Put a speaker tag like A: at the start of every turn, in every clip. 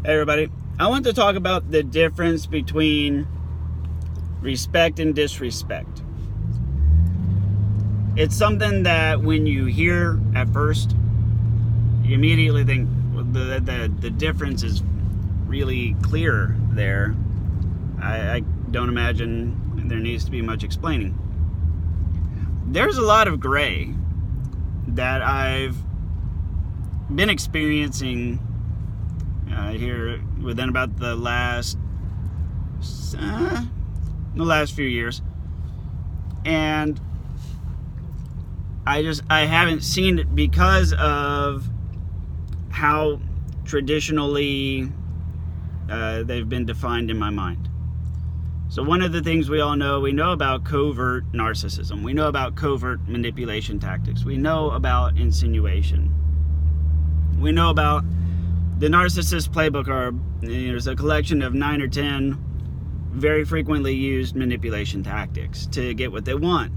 A: Hey everybody, I want to talk about the difference between respect and disrespect. It's something that when you hear at first, you immediately think the difference is really clear there. I don't imagine there needs to be much explaining. There's a lot of gray that I've been experiencing here within about the last few years, and I haven't seen it because of how traditionally they've been defined in my mind. So one of the things we know about covert narcissism, we know about covert manipulation tactics, we know about insinuation, we know about the Narcissist playbook. There's a collection of 9 or 10 very frequently used manipulation tactics to get what they want.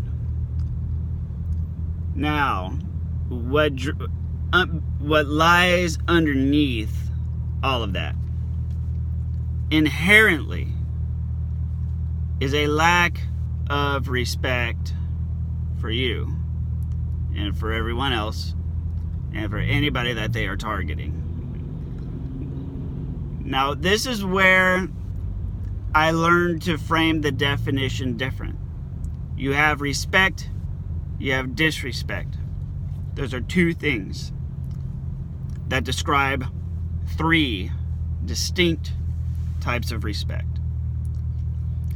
A: Now, what lies underneath all of that inherently is a lack of respect for you and for everyone else and for anybody that they are targeting. Now, this is where I learned to frame the definition different. You have respect, you have disrespect. Those are two things that describe 3 distinct types of respect.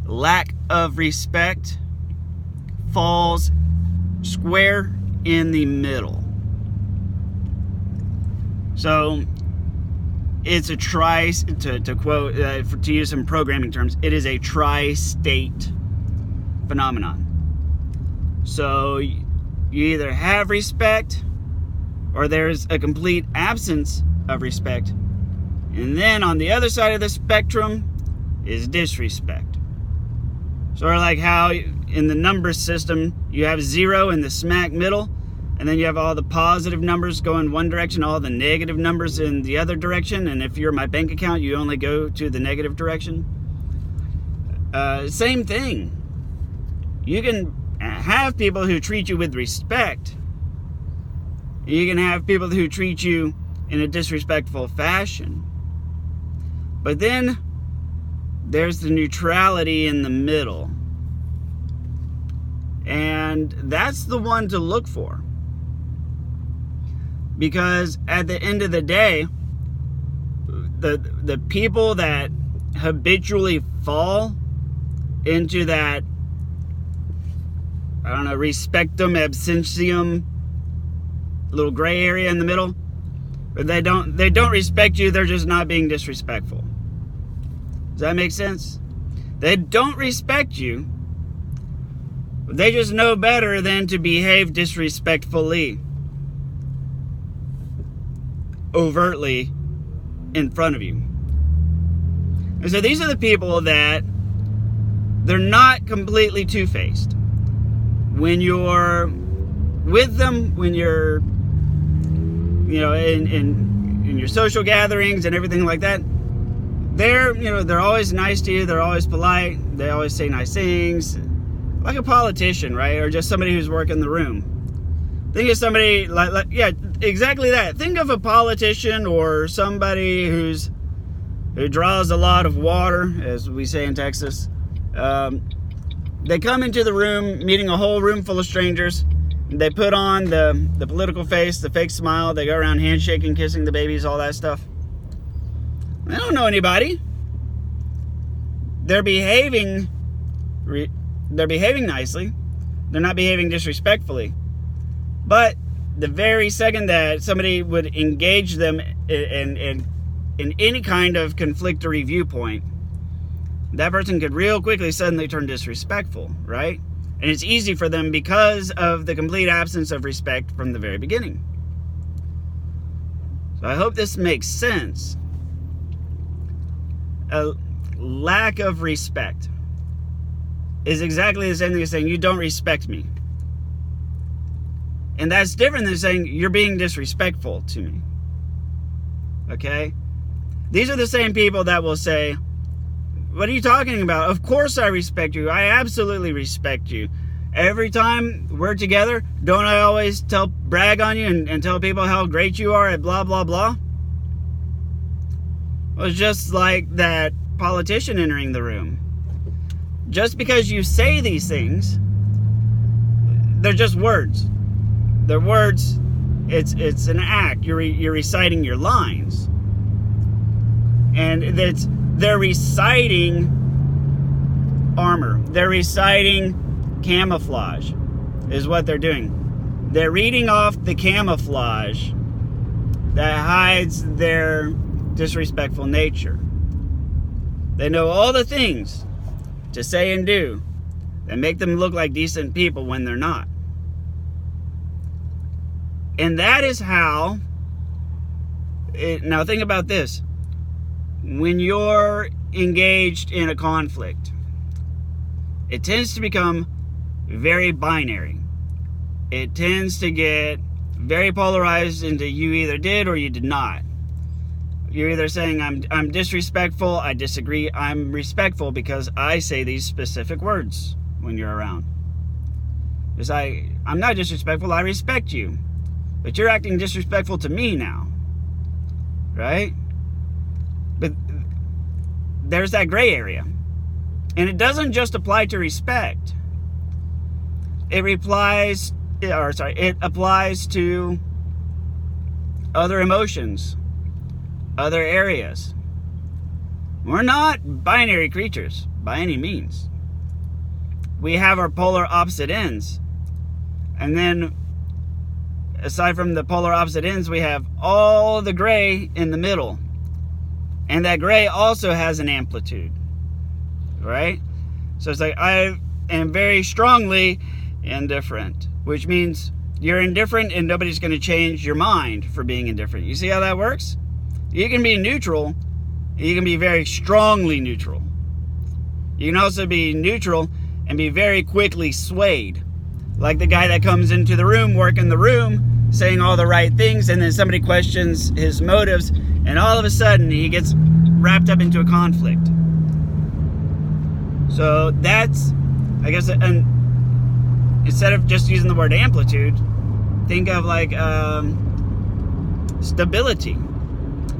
A: Lack of respect falls square in the middle. So it's a to use some programming terms, it is a tri-state phenomenon. So you either have respect or there's a complete absence of respect. And then on the other side of the spectrum is disrespect. Sort of like how in the number system you have 0 in the smack middle, and then you have all the positive numbers going one direction, all the negative numbers in the other direction, and if you're my bank account, you only go to the negative direction. Same thing. You can have people who treat you with respect. You can have people who treat you in a disrespectful fashion. But then there's the neutrality in the middle. And that's the one to look for. Because at the end of the day, the people that habitually fall into that, respectum absentium little gray area in the middle, they don't respect you, they're just not being disrespectful. Does that make sense? They don't respect you, they just know better than to behave disrespectfully overtly in front of you. And so these are the people that they're not completely two-faced. When you're with them, when you're in your social gatherings and everything like that, they're always nice to you, they're always polite, they always say nice things, like a politician, right? Or just somebody who's working the room. Think of somebody yeah, exactly that. Think of a politician or somebody who draws a lot of water, as we say in Texas. They come into the room, meeting a whole room full of strangers. They put on the political face, the fake smile. They go around handshaking, kissing the babies, all that stuff. They don't know anybody. They're behaving nicely. They're not behaving disrespectfully. But the very second that somebody would engage them in any kind of conflictory viewpoint, that person could real quickly suddenly turn disrespectful, right? And it's easy for them because of the complete absence of respect from the very beginning. So I hope this makes sense. A lack of respect is exactly the same thing as saying you don't respect me. And that's different than saying you're being disrespectful to me. Okay? These are the same people that will say, what are you talking about? Of course I respect you. I absolutely respect you. Every time we're together, don't I always brag on you and tell people how great you are at blah, blah, blah? Well, it's just like that politician entering the room. Just because you say these things, they're just words. They're words. It's an act. You're reciting your lines. And they're reciting armor. They're reciting camouflage is what they're doing. They're reading off the camouflage that hides their disrespectful nature. They know all the things to say and do that make them look like decent people when they're not. And that is how now think about this. When you're engaged in a conflict, it tends to become very binary. It tends to get very polarized into you either did or you did not. You're either saying I'm disrespectful, I disagree, I'm respectful because I say these specific words when you're around. Because I'm not disrespectful, I respect you. But you're acting disrespectful to me now. Right? But there's that gray area. And it doesn't just apply to respect. It applies to other emotions, other areas. We're not binary creatures by any means. We have our polar opposite ends. And then, aside from the polar opposite ends, we have all the gray in the middle. And that gray also has an amplitude. Right? So it's like, I am very strongly indifferent, which means you're indifferent and nobody's going to change your mind for being indifferent. You see how that works? You can be neutral. You can be very strongly neutral. You can also be neutral and be very quickly swayed. Like the guy that comes into the room, working the room, saying all the right things, and then somebody questions his motives, and all of a sudden he gets wrapped up into a conflict. So that's, I guess, instead of just using the word amplitude, think of like stability.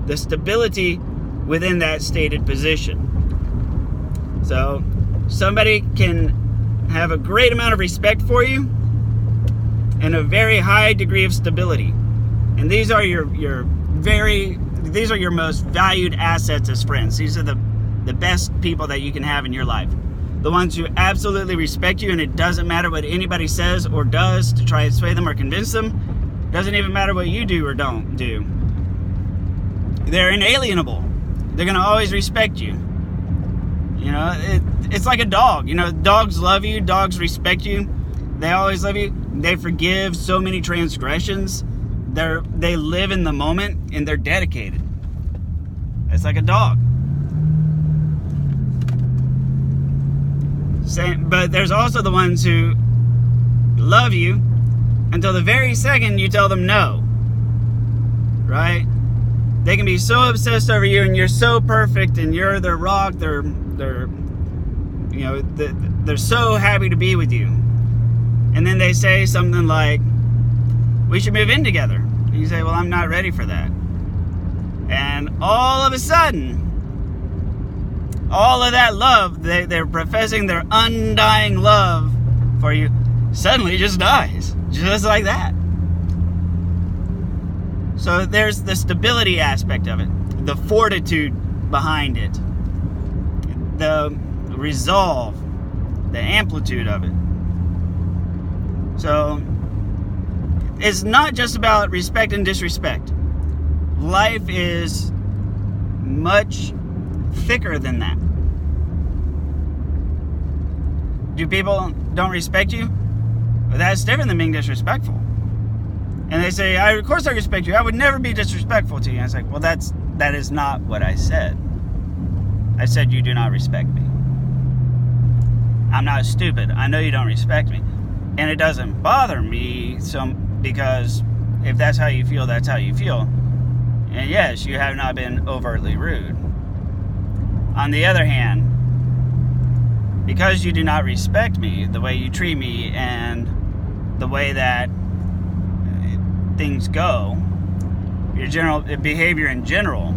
A: The stability within that stated position. So somebody can have a great amount of respect for you and a very high degree of stability. And these are your most valued assets as friends. These are the best people that you can have in your life. The ones who absolutely respect you, and it doesn't matter what anybody says or does to try to sway them or convince them. Doesn't even matter what you do or don't do. They're inalienable. They're going to always respect you. You know, it's like a dog. You know, dogs love you. Dogs respect you. They always love you. They forgive so many transgressions. They live in the moment, and they're dedicated. It's like a dog. But there's also the ones who love you until the very second you tell them no. Right? They can be so obsessed over you, and you're so perfect, and you're their rock. They're so happy to be with you. And then they say something like, "We should move in together." And you say, "Well, I'm not ready for that." And all of a sudden, all of that love, they're professing their undying love for you, suddenly just dies. Just like that. So there's the stability aspect of it, the fortitude behind it, the resolve, the amplitude of it. So it's not just about respect and disrespect. Life is much thicker than that. Do people don't respect you? Well, that's different than being disrespectful. And they say, of course I respect you. I would never be disrespectful to you. And it's like, well, that is not what I said. I said you do not respect me. I'm not stupid. I know you don't respect me. And it doesn't bother me because if that's how you feel, that's how you feel. And yes, you have not been overtly rude. On the other hand, because you do not respect me, the way you treat me, and the way that things go, your general behavior in general,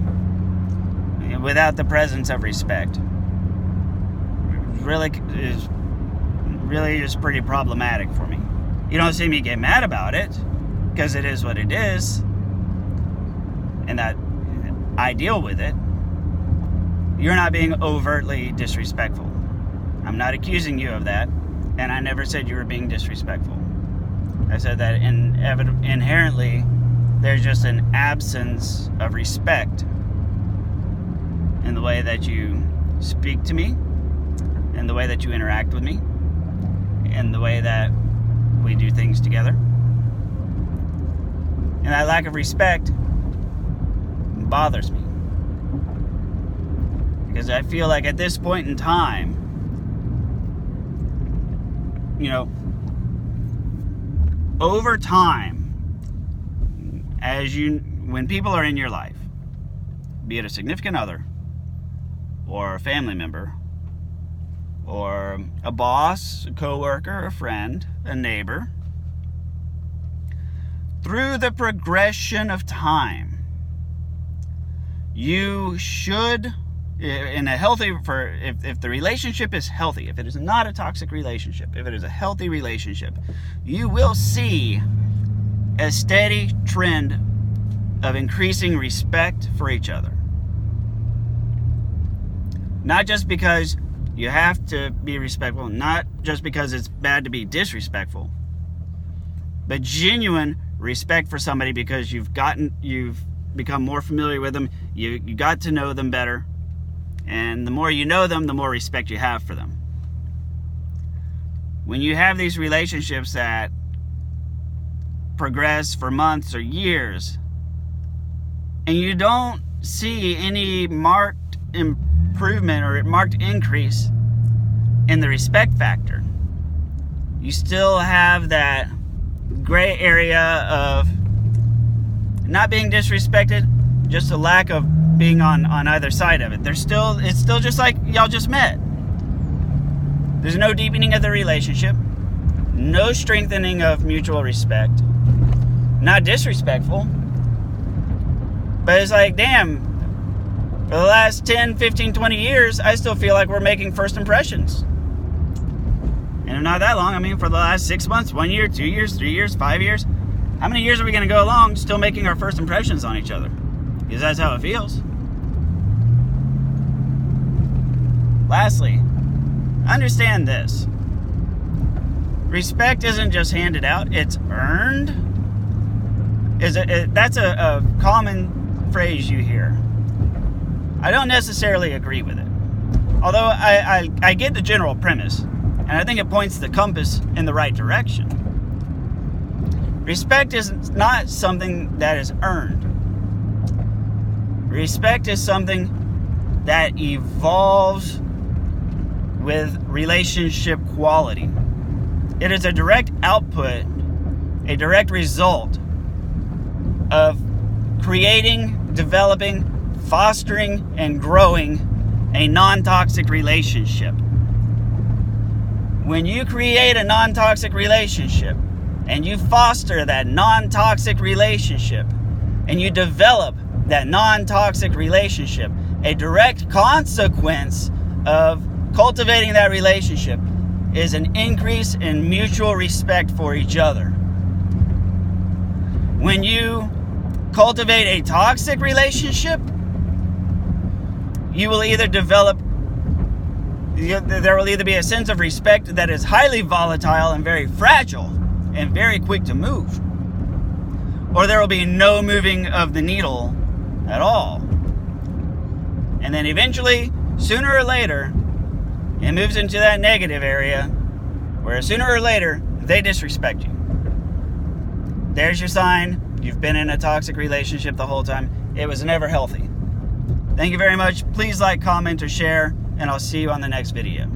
A: without the presence of respect, is really just pretty problematic for me. You don't see me get mad about it, because it is what it is, and that I deal with it. You're not being overtly disrespectful. I'm not accusing you of that, and I never said you were being disrespectful. I said that inherently there's just an absence of respect in the way that you speak to me, in the way that you interact with me, in the way that we do things together. And that lack of respect bothers me. Because I feel like at this point in time, over time, when people are in your life, be it a significant other, or a family member, or a boss, a coworker, a friend, a neighbor, through the progression of time, you should, in a healthy, if the relationship is healthy, if it is not a toxic relationship, if it is a healthy relationship, you will see a steady trend of increasing respect for each other. Not just because you have to be respectful, not just because it's bad to be disrespectful, but genuine respect for somebody because you've become more familiar with them, you got to know them better, and the more you know them, the more respect you have for them. When you have these relationships that progress for months or years, and you don't see any marked improvement or marked increase in the respect factor, you still have that gray area of not being disrespected, just a lack of being on either side of it. It's still just like y'all just met. There's no deepening of the relationship, no strengthening of mutual respect, not disrespectful, but it's like, damn, for the last 10, 15, 20 years, I still feel like we're making first impressions. And not that long, for the last 6 months, 1 year, 2 years, 3 years, 5 years. How many years are we going to go along still making our first impressions on each other? Because that's how it feels. Lastly, understand this. Respect isn't just handed out, it's earned. That's a common phrase you hear. I don't necessarily agree with it. Although I get the general premise, and I think it points the compass in the right direction. Respect is not something that is earned. Respect is something that evolves with relationship quality. It is a direct output, a direct result of creating, developing, fostering, and growing a non-toxic relationship. When you create a non-toxic relationship and you foster that non-toxic relationship and you develop that non-toxic relationship, a direct consequence of cultivating that relationship is an increase in mutual respect for each other. When you cultivate a toxic relationship, you will either there will either be a sense of respect that is highly volatile and very fragile and very quick to move, or there will be no moving of the needle at all. And then eventually, sooner or later, it moves into that negative area where sooner or later, they disrespect you. There's your sign. You've been in a toxic relationship the whole time. It was never healthy. Thank you very much. Please like, comment, or share, and I'll see you on the next video.